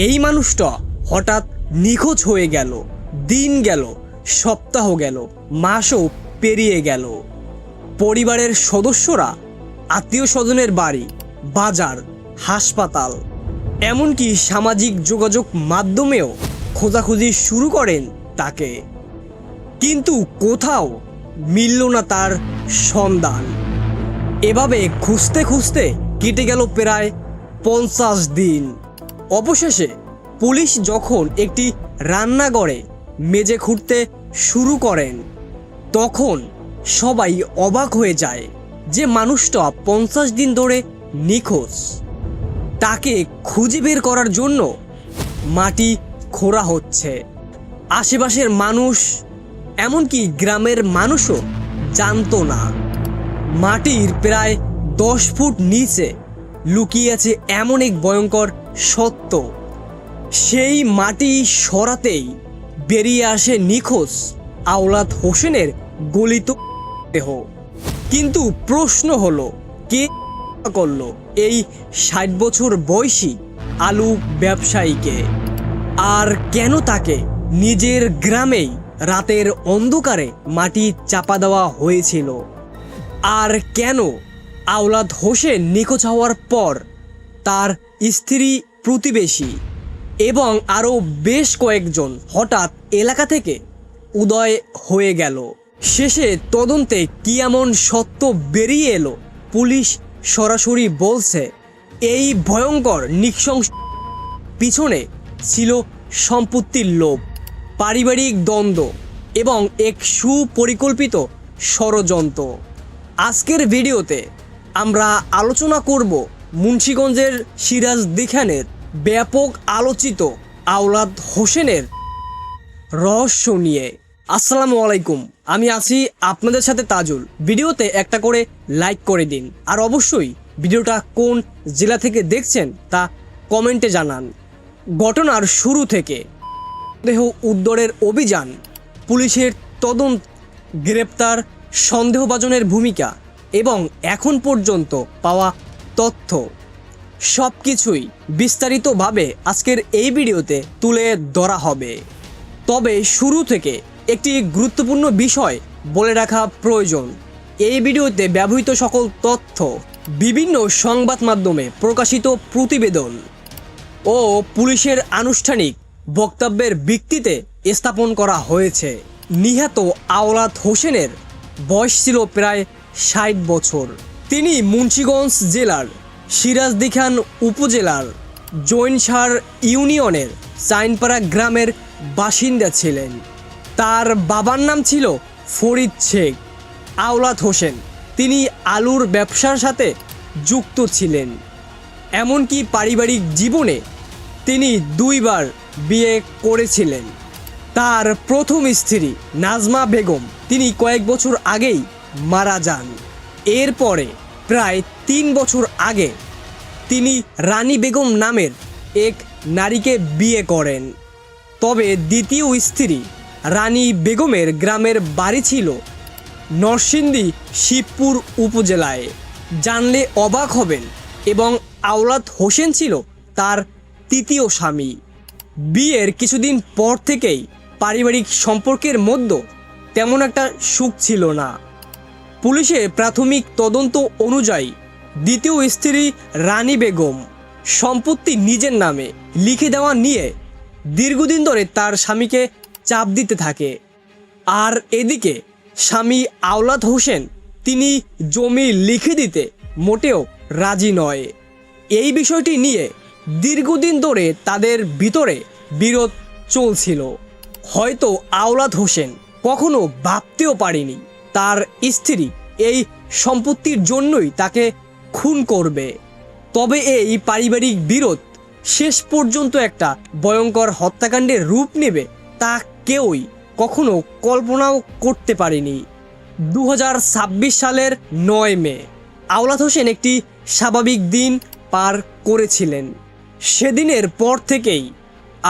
এই মানুষটা হঠাৎ নিখোঁজ হয়ে গেল। দিন গেল, সপ্তাহ গেল, মাসও পেরিয়ে গেল। পরিবারের সদস্যরা আত্মীয় স্বজনের বাড়ি, বাজার, হাসপাতাল, এমনকি সামাজিক যোগাযোগ মাধ্যমেও খোঁজাখুঁজি শুরু করেন তাকে, কিন্তু কোথাও মিলল না তার সন্ধান। এভাবে খুঁজতে খুঁজতে কেটে গেল প্রায় 50 দিন। অবশেষে পুলিশ যখন একটি রান্নাঘরে মেঝে খুঁড়তে শুরু করেন, তখন সবাই অবাক হয়ে যায় যে মানুষটা 50 দিন ধরে নিখোঁজ। তাকে খুঁজে বের করার জন্য মাটি খোঁড়া হচ্ছে। আশেপাশের মানুষ, এমনকি গ্রামের মানুষও জানতো না মাটির প্রায় 10 ফুট নিচে লুকিয়ে আছে এমন এক ভয়ঙ্কর সত্য। সেই মাটি সরাতেই বেরিয়ে আসে নিখোঁজ আওলাদ হোসেনের গলিত দেহ। কিন্তু প্রশ্ন হলো, কে করলো এই 60 বছর বয়সী আলু ব্যবসায়ীকে? আর কেন তাকে নিজের গ্রামেই রাতের অন্ধকারে মাটি চাপা দেওয়া হয়েছিল? আর কেন আওলাদ হোসেন নিখোঁজ হওয়ার পর তার স্ত্রী, প্রতিবেশী এবং আরও বেশ কয়েকজন হঠাৎ এলাকা থেকে উদয় হয়ে গেল? শেষে তদন্তে কি এমন সত্য বেরিয়ে এলো? পুলিশ সরাসরি বলছে এই ভয়ঙ্কর নৃশংস পিছনে ছিল সম্পত্তির লোভ, পারিবারিক দ্বন্দ্ব এবং এক সুপরিকল্পিত ষড়যন্ত্র। আজকের ভিডিওতে আমরা আলোচনা করব মুন্সিগঞ্জের সিরাজদি খানের ব্যাপক আলোচিত আওলাদ হোসেনের রহস্য নিয়ে। আসসালামু আলাইকুম, আমি আছি আপনাদের সাথে তাজুল। ভিডিওতে একটা করে লাইক করে দিন, আর অবশ্যই ভিডিওটা কোন জেলা থেকে দেখছেন তা কমেন্টে জানান। ঘটনার শুরু থেকে দেহ উদ্ধারের অভিযান, পুলিশের তদন্ত, গ্রেপ্তার সন্দেহভাজনের ভূমিকা এবং এখন পর্যন্ত পাওয়া তথ্য, সব কিছুই বিস্তারিতভাবে আজকের এই ভিডিওতে তুলে ধরা হবে। তবে শুরু থেকে একটি গুরুত্বপূর্ণ বিষয় বলে রাখা প্রয়োজন। এই ভিডিওতে ব্যবহৃত সকল তথ্য বিভিন্ন সংবাদ মাধ্যমে প্রকাশিত প্রতিবেদন ও পুলিশের আনুষ্ঠানিক বক্তব্যের ভিত্তিতে স্থাপন করা হয়েছে। নিহত আওলাদ হোসেনের বয়স ছিল প্রায় 60 বছর। তিনি মুন্সিগঞ্জ জেলার সিরাজদি খান উপজেলার জৈনসার ইউনিয়নের চাইনপাড়া গ্রামের বাসিন্দা ছিলেন। তার বাবার নাম ছিল ফরিদ শেখ আওলাদ হোসেন। তিনি আলুর ব্যবসার সাথে যুক্ত ছিলেন। এমনকি পারিবারিক জীবনে তিনি 2 বার বিয়ে করেছিলেন। তার প্রথম স্ত্রী নাজমা বেগম, তিনি কয়েক বছর আগেই মারা যান। এরপরে প্রায় 3 বছর আগে তিনি রানী বেগম নামের এক নারীকে বিয়ে করেন। তবে দ্বিতীয় স্ত্রী রানী বেগমের গ্রামের বাড়ি ছিল নরসিংদী শিবপুর উপজেলায়। জানলে অবাক হবেন, এবং আওলাদ হোসেন ছিল তার তৃতীয় স্বামী। বিয়ের কিছুদিন পর থেকেই পারিবারিক সম্পর্কের মধ্যে তেমন একটা সুখ ছিল না। পুলিশের প্রাথমিক তদন্ত অনুযায়ী দ্বিতীয় স্ত্রী রানী বেগম সম্পত্তি নিজের নামে লিখে দেওয়া নিয়ে দীর্ঘদিন ধরে তার স্বামীকে চাপ দিতে থাকে। আর এদিকে স্বামী আওলাদ হোসেন, তিনি জমি লিখে দিতে মোটেও রাজি নয়। এই বিষয়টি নিয়ে দীর্ঘদিন ধরে তাদের ভিতরে বিরোধ চলছিল। হয়তো আওলাদ হোসেন কখনো ভাবতেও পারেনি তার স্ত্রী এই সম্পত্তির জন্যই তাকে খুন করবে। তবে এই পারিবারিক বিরোধ শেষ পর্যন্ত একটা ভয়ঙ্কর হত্যাকাণ্ডের রূপ নেবে তা কেউই কখনো কল্পনাও করতে পারেনি। 2026 সালের 9 মে আওলাদ হোসেন একটি স্বাভাবিক দিন পার করেছিলেন। সেদিনের পর থেকেই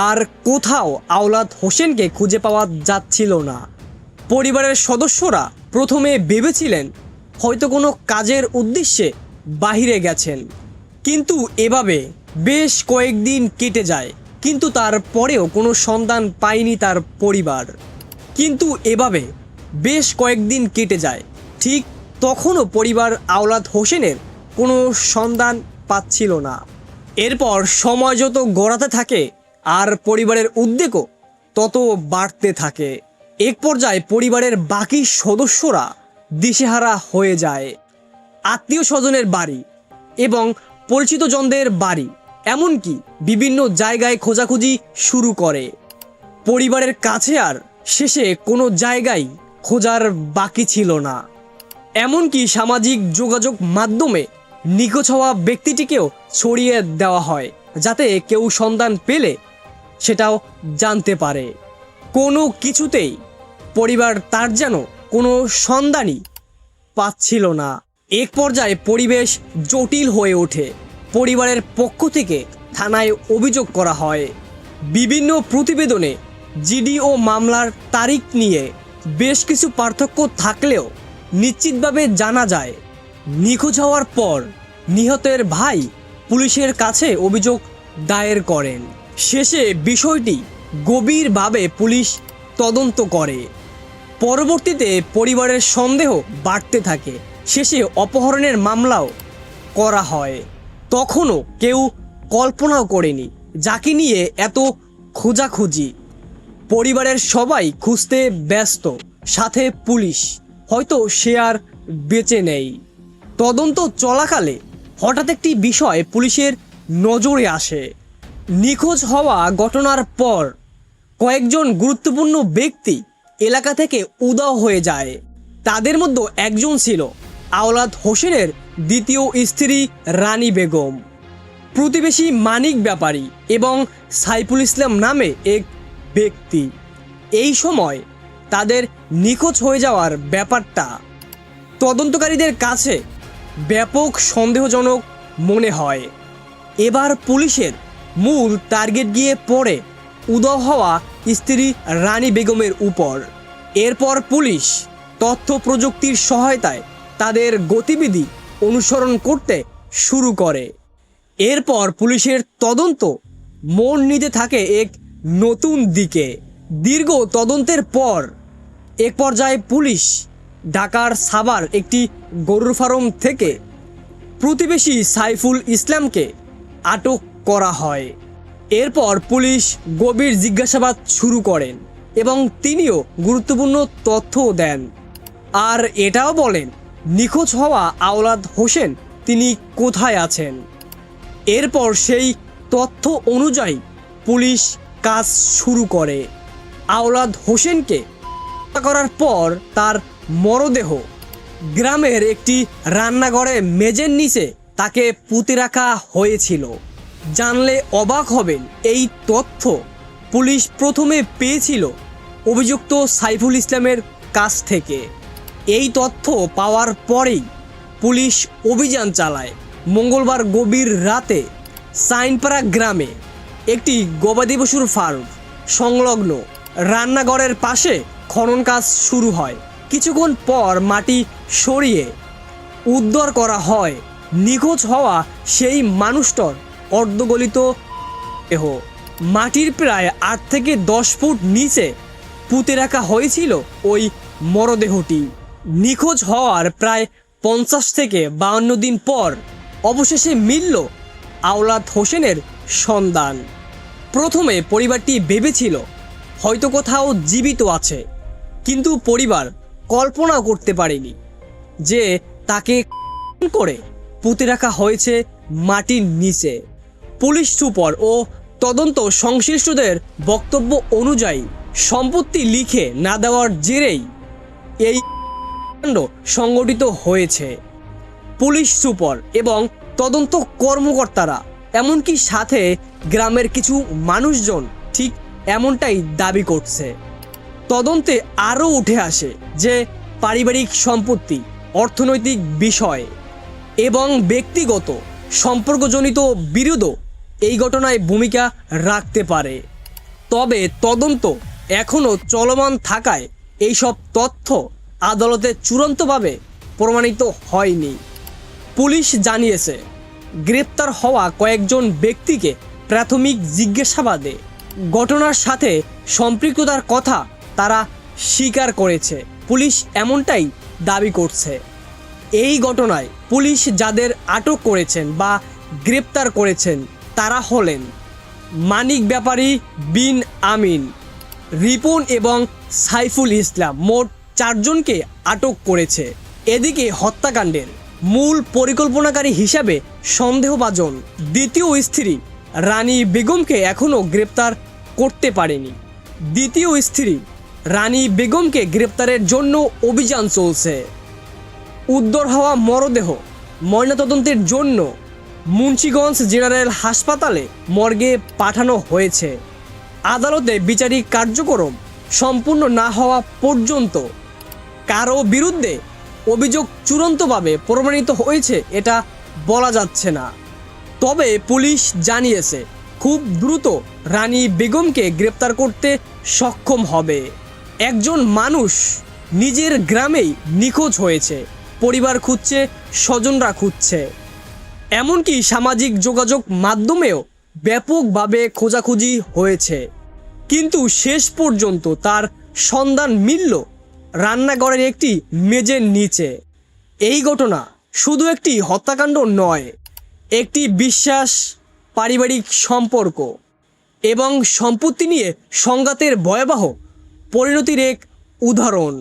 আর কোথাও আওলাদ হোসেনকে খুঁজে পাওয়া যাচ্ছিল না। পরিবারের সদস্যরা প্রথমে ভেবেছিলেন হয়তো কোনো কাজের উদ্দেশ্যে বাহিরে গেছেন, কিন্তু এভাবে বেশ কয়েকদিন কেটে যায়। কিন্তু তারপরেও কোনো সন্ধান পায়নি তার পরিবার। কিন্তু এভাবে বেশ কয়েকদিন কেটে যায়। ঠিক তখনও পরিবার আওলাদ হোসেনের কোনো সন্ধান পাচ্ছিল না। এরপর সময় যত গড়াতে থাকে আর পরিবারের উদ্বেগও তত বাড়তে থাকে। এক পর্যায়ে পরিবারের বাকি সদস্যরা দিশেহারা হয়ে যায়। আত্মীয় স্বজনের বাড়ি এবং পরিচিতজনদের বাড়ি, এমনকি বিভিন্ন জায়গায় খোঁজাখুঁজি শুরু করে। পরিবারের কাছে আর শেষে কোনো জায়গায় খোঁজার বাকি ছিল না। এমনকি সামাজিক যোগাযোগ মাধ্যমে নিখোঁজ হওয়া ব্যক্তিটিকেও ছড়িয়ে দেওয়া হয়, যাতে কেউ সন্ধান পেলে সেটাও জানতে পারে। কোনো কিছুতেই পরিবার তার যেন কোনো সন্ধানই পাচ্ছিল না। এক পর্যায়ে পরিবেশ জটিল হয়ে ওঠে। পরিবারের পক্ষ থেকে থানায় অভিযোগ করা হয়। বিভিন্ন প্রতিবেদনে জিডি ও মামলার তারিখ নিয়ে বেশ কিছু পার্থক্য থাকলেও নিশ্চিতভাবে জানা যায়, নিখোঁজ হওয়ার পর নিহতের ভাই পুলিশের কাছে অভিযোগ দায়ের করেন। শেষে বিষয়টি গভীরভাবে পুলিশ তদন্ত করে। পরবর্তীতে পরিবারের সন্দেহ বাড়তে থাকে। শেষে অপহরণের মামলাও করা হয়। তখনও কেউ কল্পনাও করেনি যাকে নিয়ে এত খোঁজাখুঁজি। পরিবারের সবাই খুঁজতে ব্যস্ত, সাথে পুলিশ। হয়তো সে আর বেঁচে নেই। তদন্ত চলাকালে হঠাৎ একটি বিষয় পুলিশের নজরে আসে। নিখোঁজ হওয়া ঘটনার পর কয়েকজন গুরুত্বপূর্ণ ব্যক্তি এলাকা থেকে উধাও হয়ে যায়। তাদের মধ্যে একজন ছিল আওলাদ হোসেনের দ্বিতীয় স্ত্রী রানী বেগম, প্রতিবেশী মানিক ব্যাপারী এবং সাইফুল ইসলাম নামে এক ব্যক্তি। এই সময় তাদের নিখোঁজ হয়ে যাওয়ার ব্যাপারটা তদন্তকারীদের কাছে ব্যাপক সন্দেহজনক মনে হয়। এবার পুলিশের মূল টার্গেট গিয়ে পড়ে উধাও হওয়া স্ত্রী রানী বেগমের উপর। এরপর পুলিশ তথ্য প্রযুক্তির সহায়তায় তাদের গতিবিধি অনুসরণ করতে শুরু করে। এরপর পুলিশের তদন্ত মোড় নিতে থাকে এক নতুন দিকে। দীর্ঘ তদন্তের পর এক পর্যায়ে পুলিশ ঢাকার সাভার একটি গরুর ফার্ম থেকে প্রতিবেশী সাইফুল ইসলামকে আটক করা হয়। এরপর পুলিশ গভীর জিজ্ঞাসাবাদ শুরু করেন এবং তিনিও গুরুত্বপূর্ণ তথ্য দেন। আর এটাও বলেন নিখোঁজ হওয়া আওলাদ হোসেন তিনি কোথায় আছেন। এরপর সেই তথ্য অনুযায়ী পুলিশ কাজ শুরু করে। আওলাদ হোসেনকে হত্যা করার পর তার মরদেহ গ্রামের একটি রান্নাঘরে মেঝের নিচে তাকে পুঁতে রাখা হয়েছিল। জানলে অবাক হবেন, এই তথ্য পুলিশ প্রথমে পেয়েছিল অভিযুক্ত সাইফুল ইসলামের কাছ থেকে। এই তথ্য পাওয়ার পরেই পুলিশ অভিযান চালায়। মঙ্গলবার গভীর রাতে সাইনপাড়া গ্রামে একটি গবাদি পশুর ফার্ম সংলগ্ন রান্নাঘরের পাশে খনন কাজ শুরু হয়। কিছুক্ষণ পর মাটি সরিয়ে উদ্ধার করা হয় নিখোঁজ হওয়া সেই মানুষটার অর্ধগলিত দেহ। মাটির প্রায় 8 থেকে 10 ফুট নিচে পুঁতে রাখা হয়েছিল ওই মরদেহটি। নিখোঁজ হওয়ার প্রায় 50 থেকে 52 দিন পর অবশেষে মিলল আওলাদ হোসেনের সন্ধান। প্রথমে পরিবারটি ভেবেছিল হয়তো কোথাও জীবিত আছে, কিন্তু পরিবার কল্পনাও করতে পারেনি যে তাকে করে পুঁতে রাখা হয়েছে মাটির নিচে। পুলিশ সুপার ও তদন্ত সংশ্লিষ্টদের বক্তব্য অনুযায়ী সম্পত্তি লিখে না দেওয়ার জেরেই এই কাণ্ড সংগঠিত হয়েছে। পুলিশ সুপার এবং তদন্ত কর্মকর্তারা, এমনকি সাথে গ্রামের কিছু মানুষজন ঠিক এমনটাই দাবি করছে। তদন্তে আরও উঠে আসে যে পারিবারিক সম্পত্তি, অর্থনৈতিক বিষয় এবং ব্যক্তিগত সম্পর্কজনিত বিরোধও এই ঘটনায় ভূমিকা রাখতে পারে। তবে তদন্ত এখনও চলমান থাকায় এইসব তথ্য আদালতে চূড়ান্তভাবে প্রমাণিত হয়নি। পুলিশ জানিয়েছে গ্রেপ্তার হওয়া কয়েকজন ব্যক্তিকে প্রাথমিক জিজ্ঞাসাবাদে ঘটনার সাথে সম্পৃক্ততার কথা তারা স্বীকার করেছে। পুলিশ এমনটাই দাবি করছে। এই ঘটনায় পুলিশ যাদের আটক করেছেন বা গ্রেপ্তার করেছেন তারা হলেন মানিক ব্যাপারী বিন আমিন, রিপন এবং সাইফুল ইসলাম। মোট 4 জনকে আটক করেছে। এদিকে হত্যাকাণ্ডের মূল পরিকল্পনাকারী হিসাবে সন্দেহভাজন দ্বিতীয় স্ত্রী রানী বেগমকে এখনও গ্রেপ্তার করতে পারেনি। দ্বিতীয় স্ত্রী রানী বেগমকে গ্রেপ্তারের জন্য অভিযান চলছে। উদ্ধার হওয়া মরদেহ ময়নাতদন্তের জন্য মুন্সিগঞ্জ জেনারেল হাসপাতালে মর্গে পাঠানো হয়েছে। আদালতে বিচারিক কার্যক্রম সম্পূর্ণ না হওয়া পর্যন্ত কারো বিরুদ্ধে অভিযোগ চূড়ান্তভাবে প্রমাণিত হয়েছে এটা বলা যাচ্ছে না। তবে পুলিশ জানিয়েছে খুব দ্রুত রানী বেগমকে গ্রেপ্তার করতে সক্ষম হবে। একজন মানুষ নিজের গ্রামেই নিখোঁজ হয়েছে, পরিবার খুঁজছে, স্বজনরা খুঁজছে, এমনকি সামাজিক যোগাযোগ মাধ্যমেও ব্যাপকভাবে খোঁজাখুঁজি হয়েছে, কিন্তু শেষ পর্যন্ত তার সন্ধান মিলল রান্নাঘরের একটি মেঝের নিচে। এই ঘটনা শুধু একটি হত্যাকাণ্ড নয়, একটি বিশ্বাস, পারিবারিক সম্পর্ক এবং সম্পত্তি নিয়ে সংঘাতের ভয়াবহ পরিণতির এক উদাহরণ।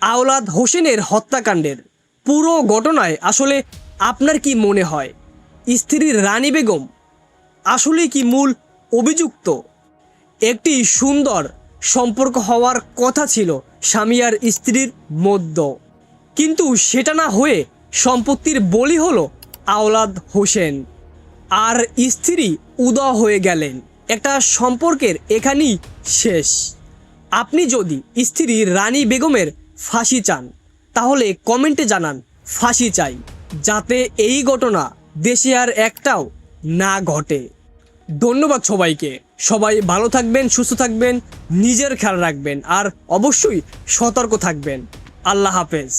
আওলাদ হোসেনের হত্যাকাণ্ডের পুরো ঘটনায় আসলে আপনার কি মনে হয়? স্ত্রী রানী বেগম আসলে কি মূল অভিযুক্ত? একটি সুন্দর সম্পর্ক হওয়ার কথা ছিল স্বামী আর স্ত্রীর মধ্যে, কিন্তু সেটা না হয়ে সম্পত্তির বলি হলো আওলাদ হোসেন, আর স্ত্রী উদাও হয়ে গেলেন। একটা সম্পর্কের এখানেই শেষ। আপনি যদি স্ত্রী রানী বেগমের ফাঁসি চান তাহলে কমেন্টে জানান ফাঁসি চাই, যাতে এই ঘটনা দেশে আর একটাও না ঘটে। ধন্যবাদ সবাইকে। সবাই ভালো থাকবেন, সুস্থ থাকবেন, নিজের খেয়াল রাখবেন আর অবশ্যই সতর্ক থাকবেন। আল্লাহ হাফেজ।